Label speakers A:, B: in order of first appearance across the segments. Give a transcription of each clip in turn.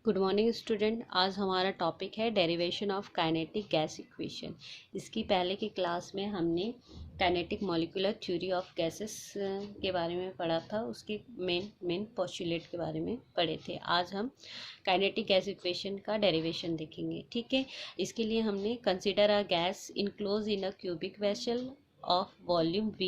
A: Good morning student. आज हमारा topic है derivation of kinetic gas equation. इसकी पहले की क्लास में हमने kinetic molecular theory of gases के बारे में पढ़ा था, उसके मेन पोस्टुलेट के बारे में पढ़े थे। आज हम काइनेटिक गैस इक्वेशन का डेरिवेशन देखेंगे। ठीक है, इसके लिए हमने consider a gas enclose in a cubic vessel of volume V,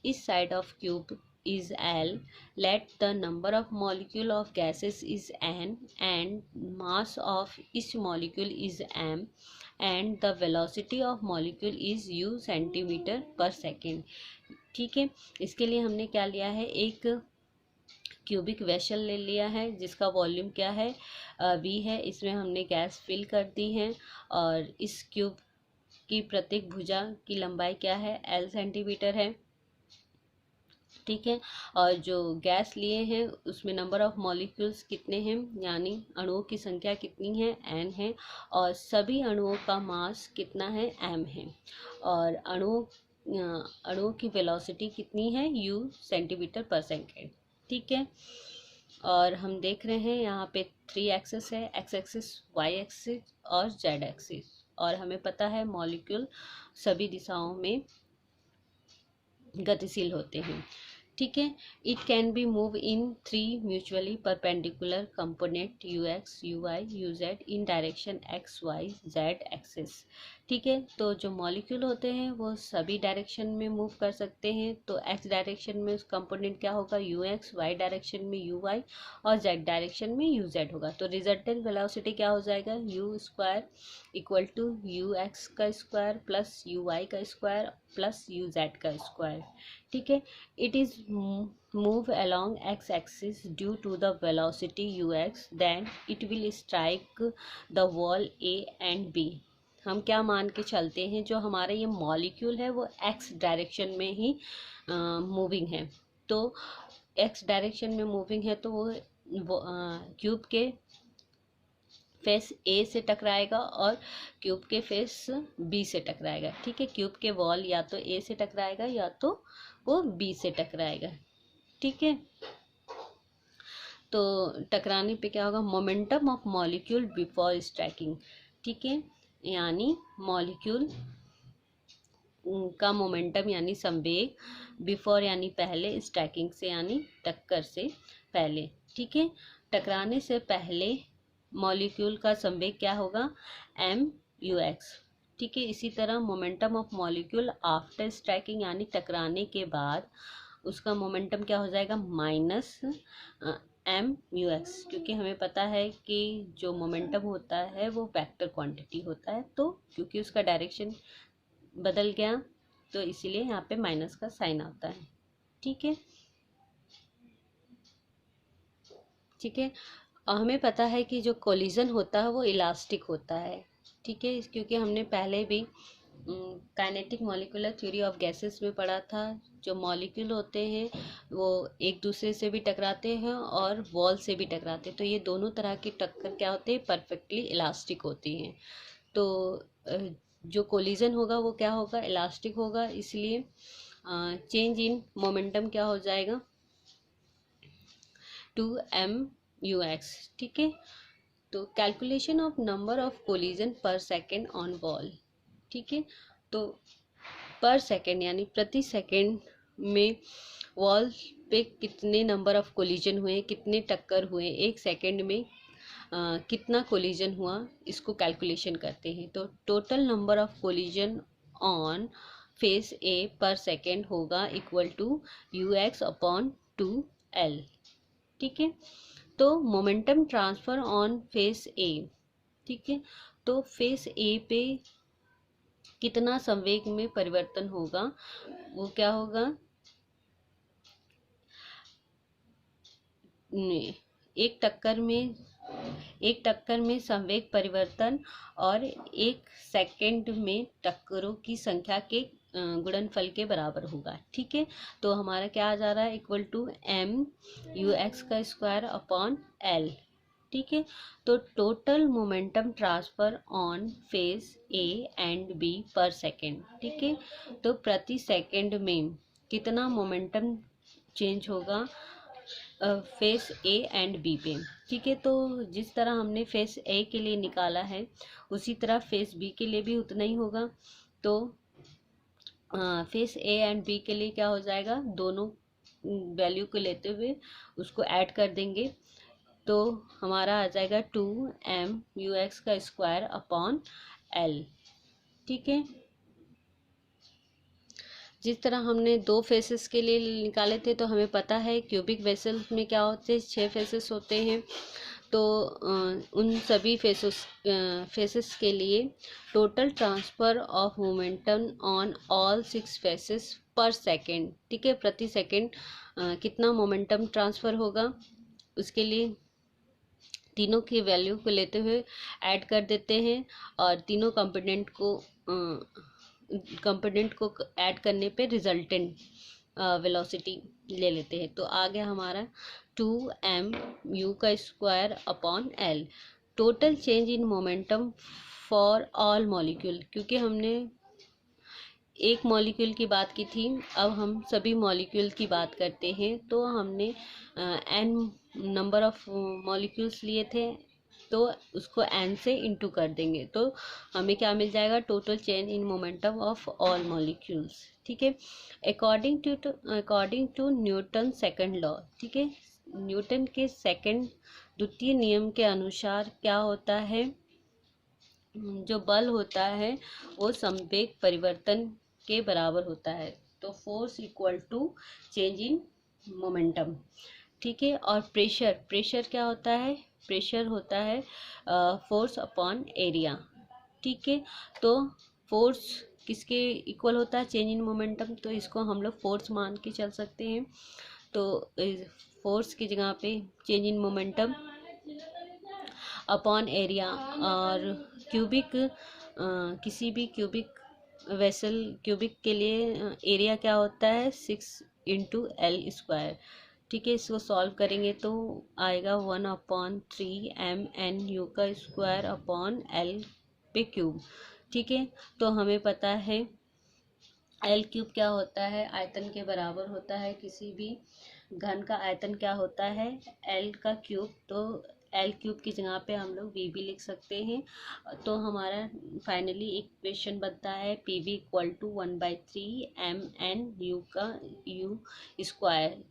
A: each side of cube is L, let the number of molecule of gases is N and mass of each molecule is M and the velocity of molecule is U centimeter per second। ठीक है, इसके लिए हमने क्या लिया है, एक cubic vessel ले लिया है जिसका वॉल्यूम क्या है, V है। इसमें हमने गैस फिल कर दी है और इस क्यूब की प्रत्येक भुजा की लंबाई क्या है, L सेंटीमीटर है। ठीक है, और जो गैस लिए हैं उसमें नंबर ऑफ मॉलिक्यूल्स कितने हैं, यानी अणुओं की संख्या कितनी है, N है। और सभी अणुओं का मास कितना है, M है। और अणुओं की वेलोसिटी कितनी है, U सेंटीमीटर पर सेकेंड। ठीक है, और हम देख रहे हैं यहाँ पे 3 एक्सिस है, X एक्सिस, Y एक्सिस और Z एक्सिस। और हमें पता है मॉलिक्यूल सभी दिशाओं में गतिशील होते हैं। ठीक है, it can be move in 3 mutually perpendicular component UX, UY, UZ in direction XY Z axis. ठीक है, तो जो मॉलिक्यूल होते हैं वो सभी डायरेक्शन में मूव कर सकते हैं। तो X डायरेक्शन में उस कंपोनेंट क्या होगा, UX, Y डायरेक्शन में UY और Z डायरेक्शन में UZ होगा। तो रिजल्टेंट वेलोसिटी क्या हो जाएगा, U square equal to UX का स्क्वायर प्लस UY का स्क्वायर प्लस UZ का स्क्वायर। ठीक है, it is move along x axis due to the velocity ux, then it will strike the wall A and B। हम क्या मान के चलते हैं, जो हमारा ये मॉलिक्यूल है वो x डायरेक्शन में ही मूविंग है। तो x डायरेक्शन में मूविंग है तो वो क्यूब के फेस A से टकराएगा और क्यूब के फेस B से टकराएगा। ठीक है, क्यूब के वॉल या तो A से टकराएगा या तो वो B से टकराएगा। ठीक है, तो टकराने पे क्या होगा, momentum of molecule before striking. ठीक है, यानी मॉलिक्यूल का मोमेंटम यानी संवेग, बिफोर यानी पहले, स्ट्राइकिंग से यानी टक्कर से पहले। ठीक है, टकराने से पहले मॉलिक्यूल का संवेग क्या होगा, MUX। ठीक है, इसी तरह momentum of molecule after striking यानी टकराने के बाद उसका मोमेंटम क्या हो जाएगा, माइनस MUX, क्योंकि हमें पता है कि जो मोमेंटम होता है वो वेक्टर क्वांटिटी होता है। तो क्योंकि उसका डायरेक्शन बदल गया तो इसीलिए यहाँ पे माइनस का साइन आता है। ठीक है, ठीक है, और हमें पता है कि जो कोलिजन होता है वो इलास्टिक होता है। ठीक है, क्योंकि हमने पहले भी kinetic molecular theory of gases में पढ़ा था। जो मॉलिक्यूल होते हैं वो एक दूसरे से भी टकराते हैं और वॉल से भी टकराते हैं। तो ये दोनों तरह की टक्कर क्या होते हैं, परफेक्टली इलास्टिक होती हैं। तो जो कोलिजन होगा वो क्या होगा, इलास्टिक होगा। इसलिए चेंज इन मोमेंटम क्या हो जाएगा, 2MUX। ठीक है, तो calculation of number of collision पर सेकेंड ऑन वॉल। ठीक है, तो पर सेकेंड यानी प्रति सेकेंड में वॉल पे कितने नंबर ऑफ कोलिजन हुए, कितने टक्कर हुए, एक सेकेंड में कितना कोलिजन हुआ, इसको कैलकुलेशन करते हैं। तो total number of collision on face A पर सेकेंड होगा equal to UX upon 2L। ठीक है, तो momentum transfer on face A। ठीक है, तो फेस A पे कितना संवेग में परिवर्तन होगा, वो क्या होगा, एक टक्कर में संवेग परिवर्तन और एक सेकंड में टक्करों की संख्या के गुणनफल के बराबर होगा। ठीक है, तो हमारा क्या आ जा रहा है, इक्वल टू MUX का स्क्वायर अपॉन L। ठीक है, तो total momentum transfer on phase A and B पर सेकेंड। ठीक है, तो प्रति सेकेंड में कितना मोमेंटम चेंज होगा, फेस ए एंड बी पे। ठीक है, तो जिस तरह हमने फेस ए के लिए निकाला है उसी तरह फेस बी के लिए भी उतना ही होगा। तो फेस ए एंड बी के लिए क्या हो जाएगा, दोनों वैल्यू को लेते हुए उसको ऐड कर देंगे तो हमारा आ जाएगा 2m(ux)² अपॉन l। ठीक है, जिस तरह हमने दो फेसेस के लिए निकाले थे तो हमें पता है क्यूबिक वेसल में क्या होते हैं, 6 फेसेस होते हैं। तो उन सभी फेसेस के लिए total transfer of momentum on all 6 faces पर सेकेंड। ठीक है, प्रति सेकेंड कितना मोमेंटम ट्रांसफ़र होगा उसके लिए तीनों की वैल्यू को लेते हुए ऐड कर देते हैं और तीनों कंपोनेंट को ऐड करने पे रिजल्टेंट वेलोसिटी ले लेते हैं। तो आ गया हमारा 2m(u)² upon l। Total change in momentum for all molecule, क्योंकि हमने एक मॉलिक्यूल की बात की थी, अब हम सभी मॉलिक्यूल की बात करते हैं। तो हमने n नंबर ऑफ मॉलिक्यूल्स लिए थे तो उसको n से इंटू कर देंगे तो हमें क्या मिल जाएगा, total change in momentum of all molecules. ठीक है, according to Newton second law. ठीक है, न्यूटन के सेकंड द्वितीय नियम के अनुसार क्या होता है, जो बल होता है वो संवेग परिवर्तन के बराबर होता है। तो force equal to change in momentum. ठीक है, और प्रेशर क्या होता है, प्रेशर होता है फोर्स अपॉन एरिया। ठीक है, तो फोर्स किसके इक्वल होता है, चेंज इन मोमेंटम, तो इसको हम लोग फोर्स मान के चल सकते हैं। तो फोर्स की जगह पे change in momentum upon area. और क्यूबिक किसी भी क्यूबिक के लिए एरिया क्या होता है, 6 × l²। ठीक है, इसको सॉल्व करेंगे तो आएगा 1/3mnu² अपॉन l पे क्यूब। ठीक है, तो हमें पता है l³ क्या होता है, आयतन के बराबर होता है। किसी भी घन का आयतन क्या होता है, l³। तो l³ की जगह पे हम लोग v भी लिख सकते हैं। तो हमारा फाइनली इक्वेशन बनता है pv इक्वल टू 1/3mnu²।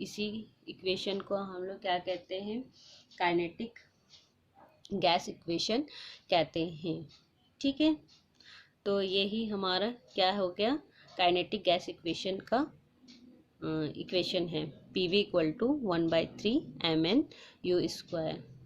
A: इसी इक्वेशन को हम लोग क्या कहते हैं, काइनेटिक गैस इक्वेशन कहते हैं। ठीक है, तो यही हमारा क्या हो गया, काइनेटिक गैस इक्वेशन का इक्वेशन है, pv इक्वल टू 1/3mnu²।